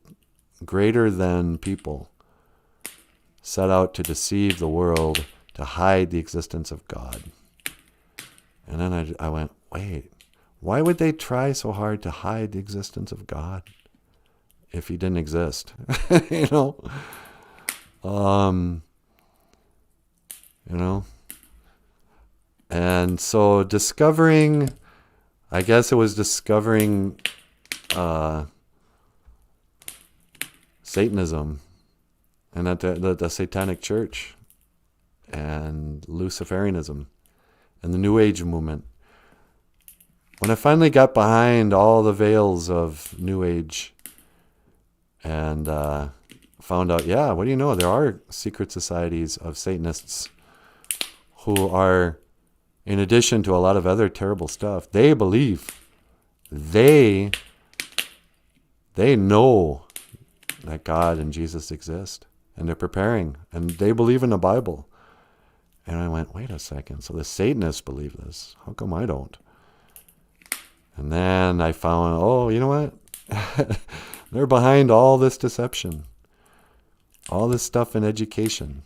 greater than people set out to deceive the world, to hide the existence of God. And then I went, wait, why would they try so hard to hide the existence of God if he didn't exist? And so discovering, I guess it was discovering Satanism and that the Satanic Church and Luciferianism and the New Age movement. When I finally got behind all the veils of New Age and found out, what do you know? There are secret societies of Satanists who are, in addition to a lot of other terrible stuff, they believe, they know that God and Jesus exist, and they're preparing, and they believe in the Bible. And I went, wait a second, so the Satanists believe this. How come I don't? And then I found, you know what? They're behind all this deception, all this stuff in education,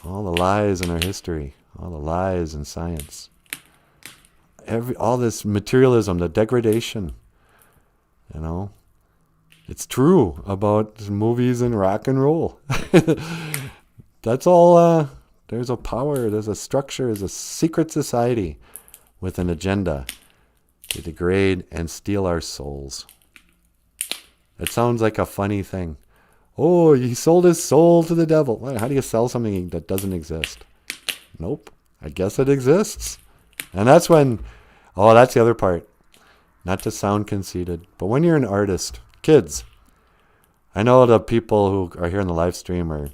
all the lies in our history, all the lies in science, all this materialism, the degradation, It's true about movies and rock and roll. That's all. There's a power, there's a structure, there's a secret society with an agenda to degrade and steal our souls. It sounds like a funny thing. Oh, he sold his soul to the devil. How do you sell something that doesn't exist? Nope. I guess it exists. And that's when, that's the other part. Not to sound conceited, but when you're an artist, kids, I know the people who are here in the live stream are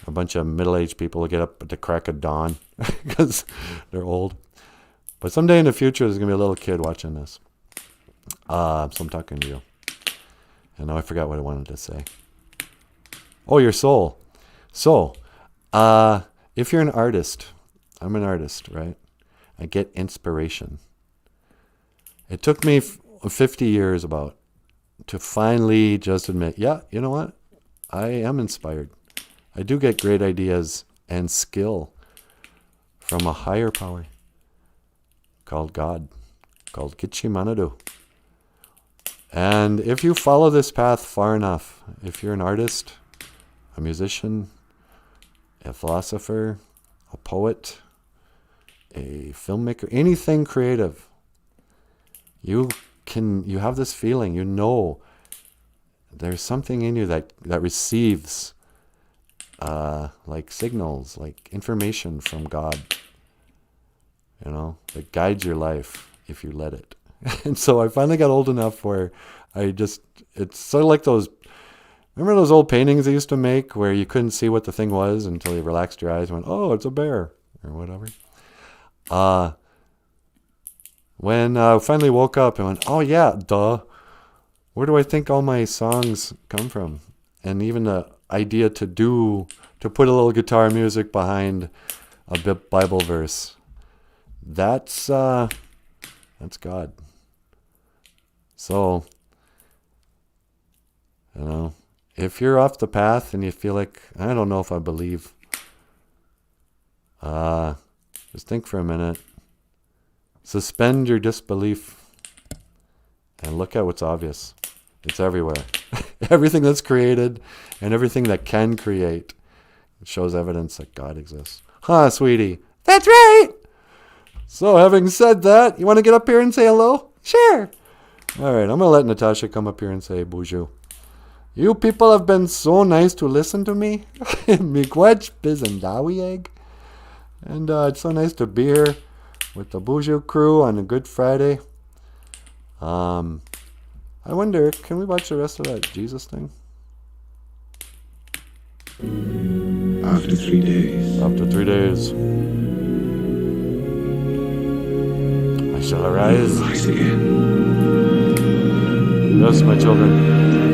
a bunch of middle-aged people who get up at the crack of dawn because they're old. But someday in the future, there's going to be a little kid watching this. So I'm talking to you. And now I forgot what I wanted to say. Oh, your soul. So, if you're an artist, I'm an artist, right? I get inspiration. It took me 50 years about to finally just admit, yeah, you know what? I am inspired. I do get great ideas and skill from a higher power called God, called Kichimanadu. And if you follow this path far enough, if you're an artist, a musician, a philosopher, a poet, a filmmaker, anything creative, you have this feeling, you know, there's something in you that receives like signals, like information from God, you know, that guides your life if you let it. And so I finally got old enough where it's sort of like remember those old paintings they used to make where you couldn't see what the thing was until you relaxed your eyes and went, oh, it's a bear, or whatever. When I finally woke up and went, oh yeah, duh, where do I think all my songs come from? And even the idea to put a little guitar music behind a Bible verse, that's God. So, you know, if you're off the path and you feel like, I don't know if I believe, just think for a minute. Suspend your disbelief and look at what's obvious. It's everywhere. Everything that's created and everything that can create shows evidence that God exists. Huh, sweetie? That's right! So having said that, you want to get up here and say hello? Sure. All right, I'm going to let Natasha come up here and say Boozhoo. You people have been so nice to listen to me. Miigwech bizendawieg. And it's so nice to be here with the Boozhoo crew on a Good Friday. I wonder, can we watch the rest of that Jesus thing? After 3 days, After 3 days, I shall arise. rise again. Yes, my children.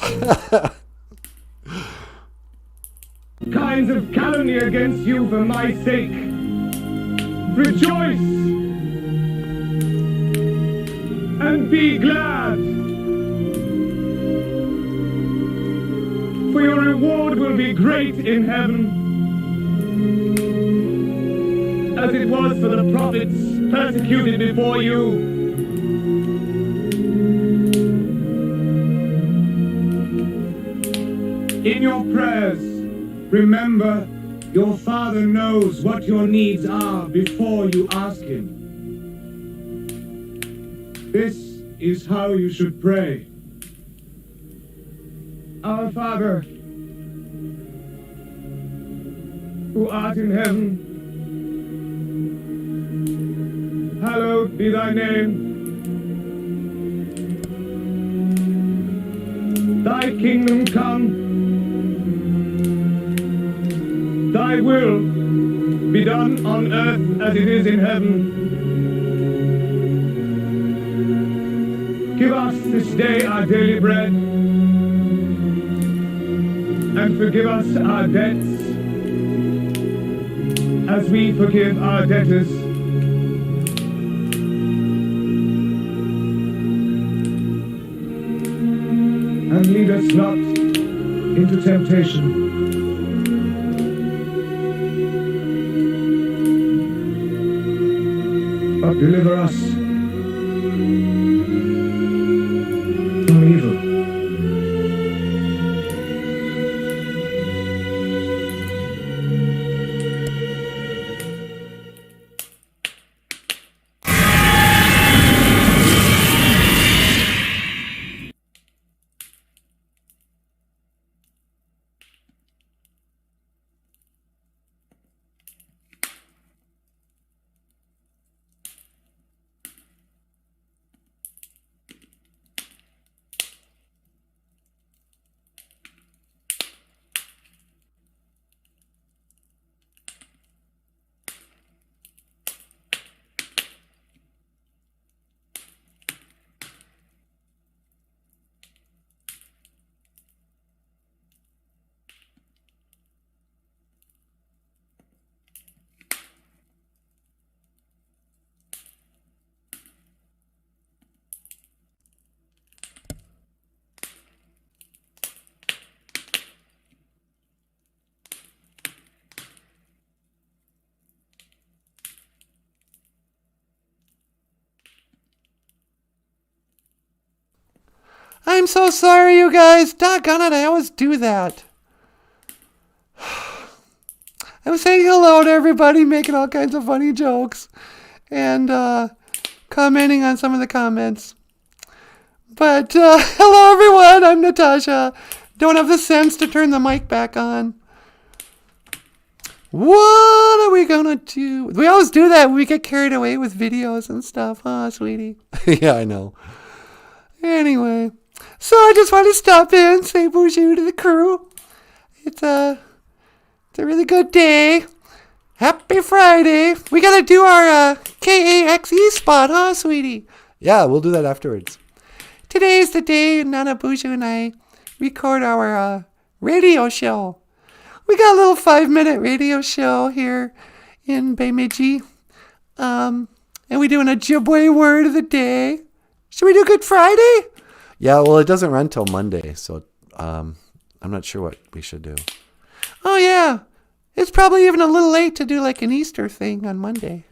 Kinds of calumny against you for my sake. Rejoice and be glad, for your reward will be great in heaven, as it was for the prophets persecuted before you. In your prayers, remember your Father knows what your needs are before you ask Him. This is how you should pray. Our Father, who art in heaven, hallowed be thy name. Thy kingdom come. Thy will be done on earth as it is in heaven. Give us this day our daily bread, and forgive us our debts, as we forgive our debtors. And lead us not into temptation, but deliver us from evil. I'm so sorry, you guys. Doggone it, I always do that. I was saying hello to everybody, making all kinds of funny jokes, and commenting on some of the comments. But hello, everyone. I'm Natasha. Don't have the sense to turn the mic back on. What are we gonna do? We always do that when we get carried away with videos and stuff, huh, sweetie? Yeah, I know. Anyway, so I just want to stop in and say Boozhoo to the crew. It's a really good day. Happy Friday. We gotta do our KAXE spot, huh, sweetie? Yeah, we'll do that afterwards. Today's the day Nanaboozhoo and I record our radio show. We got a little 5-minute radio show here in Bemidji. And we're doing a OJIBWE word of the day. Should we do Good Friday? Yeah, well, it doesn't run till Monday, so I'm not sure what we should do. Oh, yeah. It's probably even a little late to do like an Easter thing on Monday.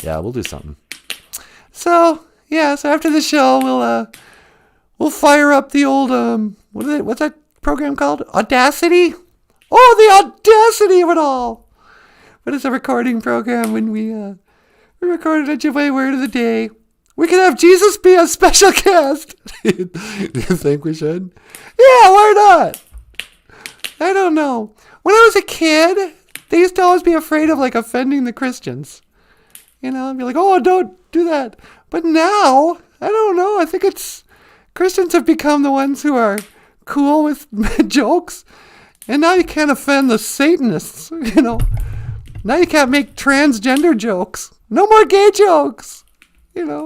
Yeah, we'll do something. So, yeah, so after the show, we'll fire up the old, what's that program called? Audacity? Oh, the audacity of it all! But it's a recording program when we recorded a OJIBWE word of the day. We could have Jesus be a special guest. Do you think we should? Yeah, why not? I don't know. When I was a kid, they used to always be afraid of like offending the Christians. You know, and be like, oh, don't do that. But now, I don't know. I think Christians have become the ones who are cool with jokes. And now you can't offend the Satanists, you know. Now you can't make transgender jokes. No more gay jokes, you know.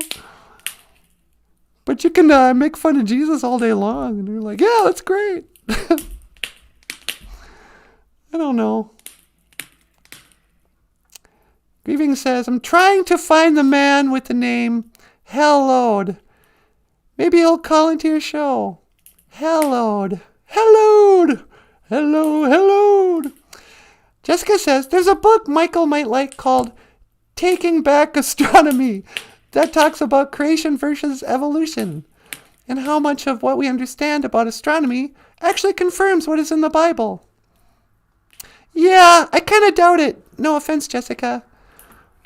But you can make fun of Jesus all day long. And you're like, yeah, that's great. I don't know. Grieving says, I'm trying to find the man with the name Hellode. Maybe he'll call into your show. Hellode. Hellode. Hello, hello. Jessica says, there's a book Michael might like called Taking Back Astronomy that talks about creation versus evolution and how much of what we understand about astronomy actually confirms what is in the Bible. Yeah, I kind of doubt it. No offense, Jessica.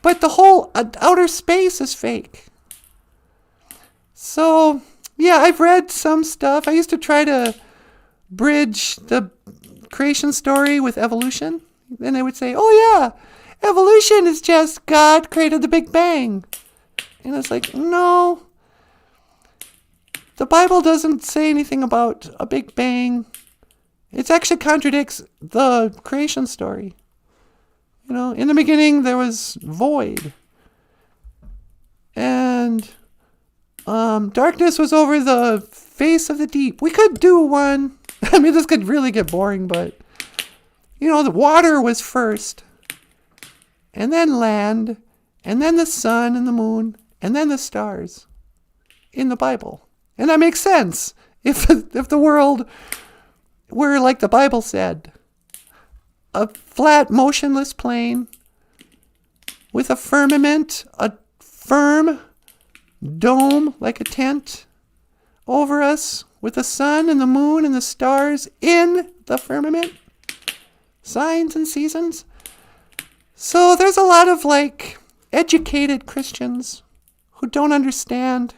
But the whole outer space is fake. So, yeah, I've read some stuff. I used to try to bridge the creation story with evolution. Then they would say, oh yeah, evolution is just God created the Big Bang. And it's like, no. The Bible doesn't say anything about a Big Bang. It actually contradicts the creation story. You know, in the beginning there was void. And darkness was over the face of the deep. We could do one. I mean, this could really get boring, but, you know, the water was first, and then land, and then the sun and the moon, and then the stars in the Bible. And that makes sense if the world were like the Bible said, a flat, motionless plane with a firmament, a firm dome like a tent over us, with the sun and the moon and the stars in the firmament, signs and seasons. So there's a lot of like educated Christians who don't understand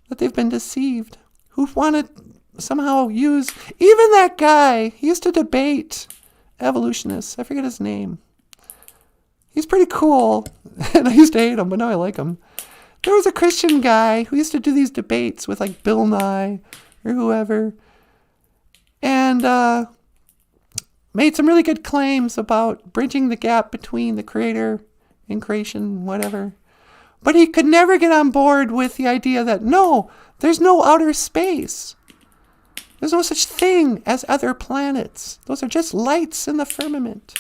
that they've been deceived, who want to somehow use, even that guy, he used to debate evolutionists. I forget his name. He's pretty cool, and I used to hate him, but now I like him. There was a Christian guy who used to do these debates with like Bill Nye or whoever, and made some really good claims about bridging the gap between the creator and creation, whatever. But he could never get on board with the idea that, no, there's no outer space. There's no such thing as other planets. Those are just lights in the firmament.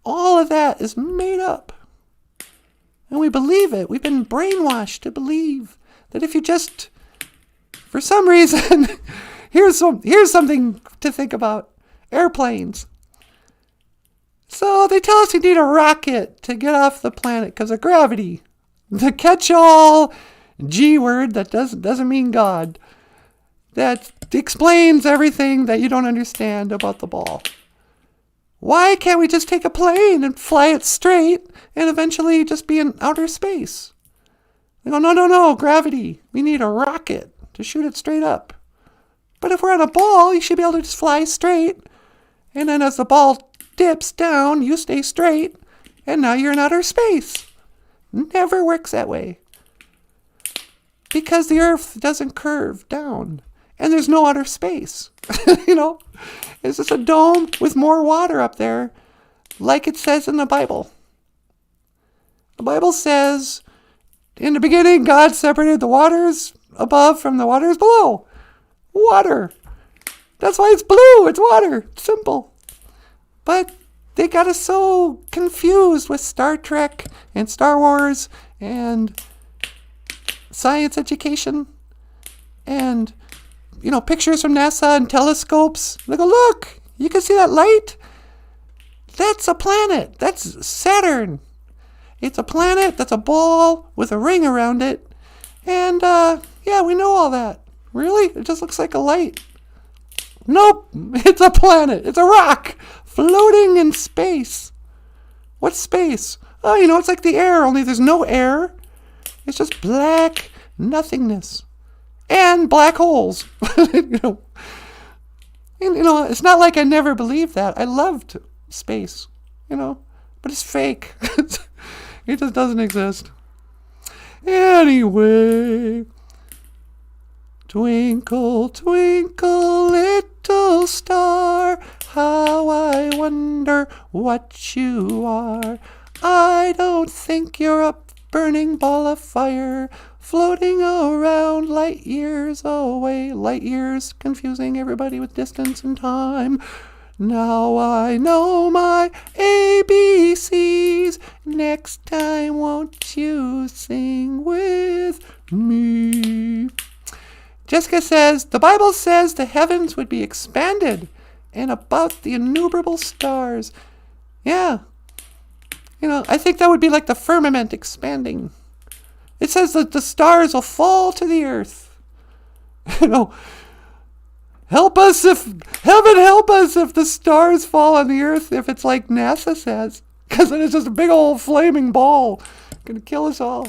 All of that is made up. And we believe it. We've been brainwashed to believe that if you just, for some reason, here's something to think about. Airplanes. So they tell us you need a rocket to get off the planet because of gravity. The catch-all G word that doesn't mean God, that explains everything that you don't understand about the ball. Why can't we just take a plane and fly it straight and eventually just be in outer space? They go, no, gravity. We need a rocket to shoot it straight up. But if we're on a ball, you should be able to just fly straight. And then as the ball dips down, you stay straight. And now you're in outer space. Never works that way. Because the Earth doesn't curve down. And there's no outer space. It's just a dome with more water up there, like it says in the Bible. The Bible says, in the beginning, God separated the waters above from the waters below. Water. That's why it's blue. It's water. It's simple. But they got us so confused with Star Trek and Star Wars and science education and pictures from NASA and telescopes. They go, look, you can see that light? That's a planet. That's Saturn. It's a planet that's a ball with a ring around it. And, we know all that. Really? It just looks like a light. Nope. It's a planet. It's a rock floating in space. What's space? Oh, it's like the air, only there's no air. It's just black nothingness. And black holes. And, it's not like I never believed that. I loved space, but it's fake. It just doesn't exist. Anyway, twinkle, twinkle, little star, how I wonder what you are. I don't think you're a burning ball of fire, floating around light years away. Light years, confusing everybody with distance and time. Now I know my ABCs. Next time, won't you sing with me? Jessica says, the Bible says the heavens would be expanded and about the innumerable stars. Yeah. I think that would be like the firmament expanding. It says that the stars will fall to the earth. Help us heaven help us if the stars fall on the earth, if it's like NASA says. Because then it's just a big old flaming ball. Gonna kill us all.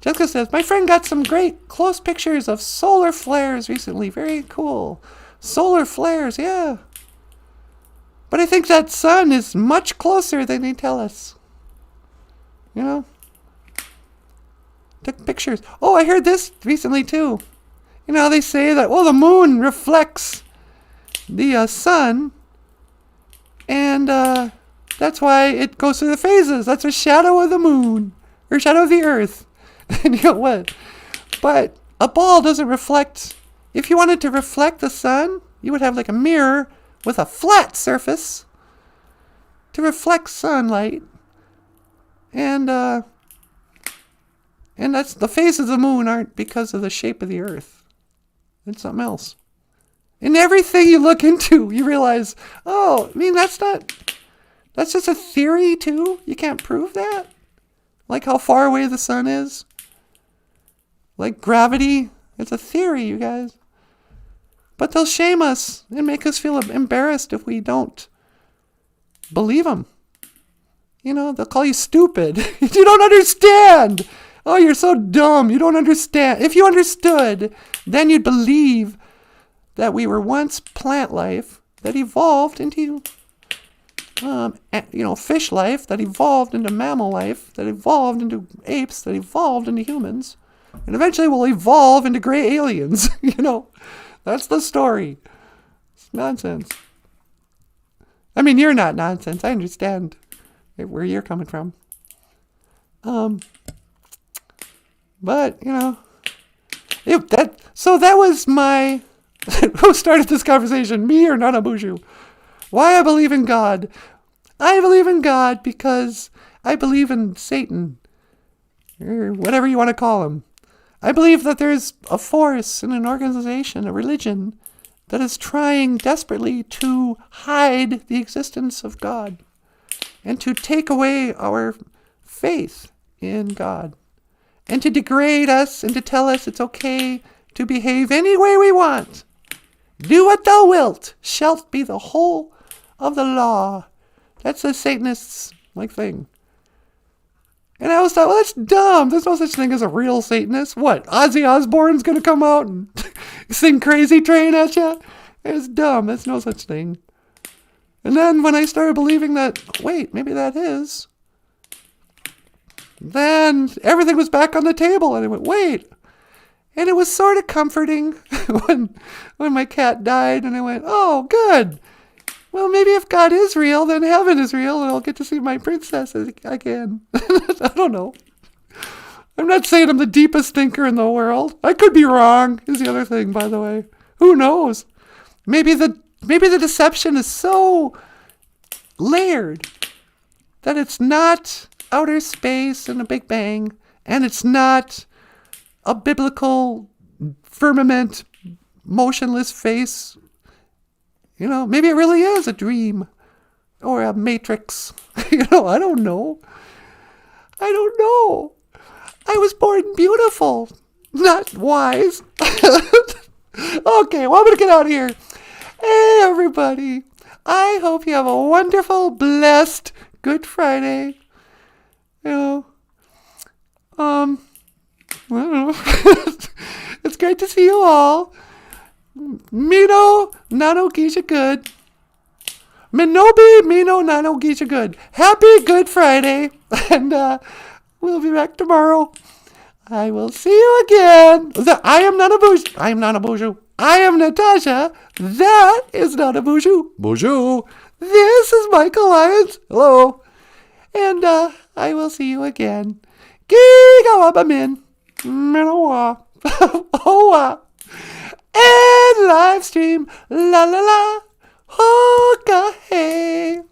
Jessica says, my friend got some great close pictures of solar flares recently. Very cool. Solar flares, yeah. But I think that sun is much closer than they tell us. Took pictures. Oh, I heard this recently too. They say that, the moon reflects the sun, and that's why it goes through the phases. That's a shadow of the moon, or shadow of the earth. And you know what? But a ball doesn't reflect. If you wanted to reflect the sun, you would have like a mirror with a flat surface to reflect sunlight. And that's the phases of the moon aren't because of the shape of the earth. It's something else. And everything you look into, you realize, that's just a theory too. You can't prove that. Like how far away the sun is. Like gravity. It's a theory, you guys. But they'll shame us and make us feel embarrassed if we don't believe them. They'll call you stupid. You don't understand. Oh, you're so dumb. You don't understand. If you understood, then you'd believe that we were once plant life that evolved into, fish life, that evolved into mammal life, that evolved into apes, that evolved into humans, and eventually we'll evolve into gray aliens. That's the story. It's nonsense. I mean, you're not nonsense. I understand where you're coming from. But, that was my, who started this conversation, me or Nanaboozhoo? Why I believe in God. I believe in God because I believe in Satan, or whatever you want to call him. I believe that there's a force in an organization, a religion, that is trying desperately to hide the existence of God and to take away our faith in God. and to degrade us and to tell us it's okay to behave any way we want. Do what thou wilt, shalt be the whole of the law. That's the Satanists' thing. And I always thought, well, that's dumb. There's no such thing as a real Satanist. What, Ozzy Osbourne's going to come out and sing Crazy Train at you? It's dumb. There's no such thing. And then when I started believing that, wait, maybe that is, then everything was back on the table. And I went, wait. And it was sort of comforting when my cat died. And I went, oh, good. Well, maybe if God is real, then heaven is real, and I'll get to see my princess again. I don't know. I'm not saying I'm the deepest thinker in the world. I could be wrong, is the other thing, by the way. Who knows? Maybe the deception is so layered that it's not outer space and a Big Bang, and it's not a biblical firmament, motionless face. Maybe it really is a dream or a matrix. I don't know. I was born beautiful, not wise. Okay, well, I'm going to get out of here. Hey, everybody. I hope you have a wonderful, blessed Good Friday. I don't know. It's great to see you all. Mino Nano Gisha Good. Minobi Mino Nano Gisha Good. Happy Good Friday. And we'll be back tomorrow. I will see you again. I am Nanaboozhoo. I am Nanaboozhoo. I am Natasha. That is Nanaboozhoo. Boozhoo. This is Michael Lyons. Hello. And I will see you again. Gigawabamin. Minowa. Hoa. And live stream, la la la, hoka hey.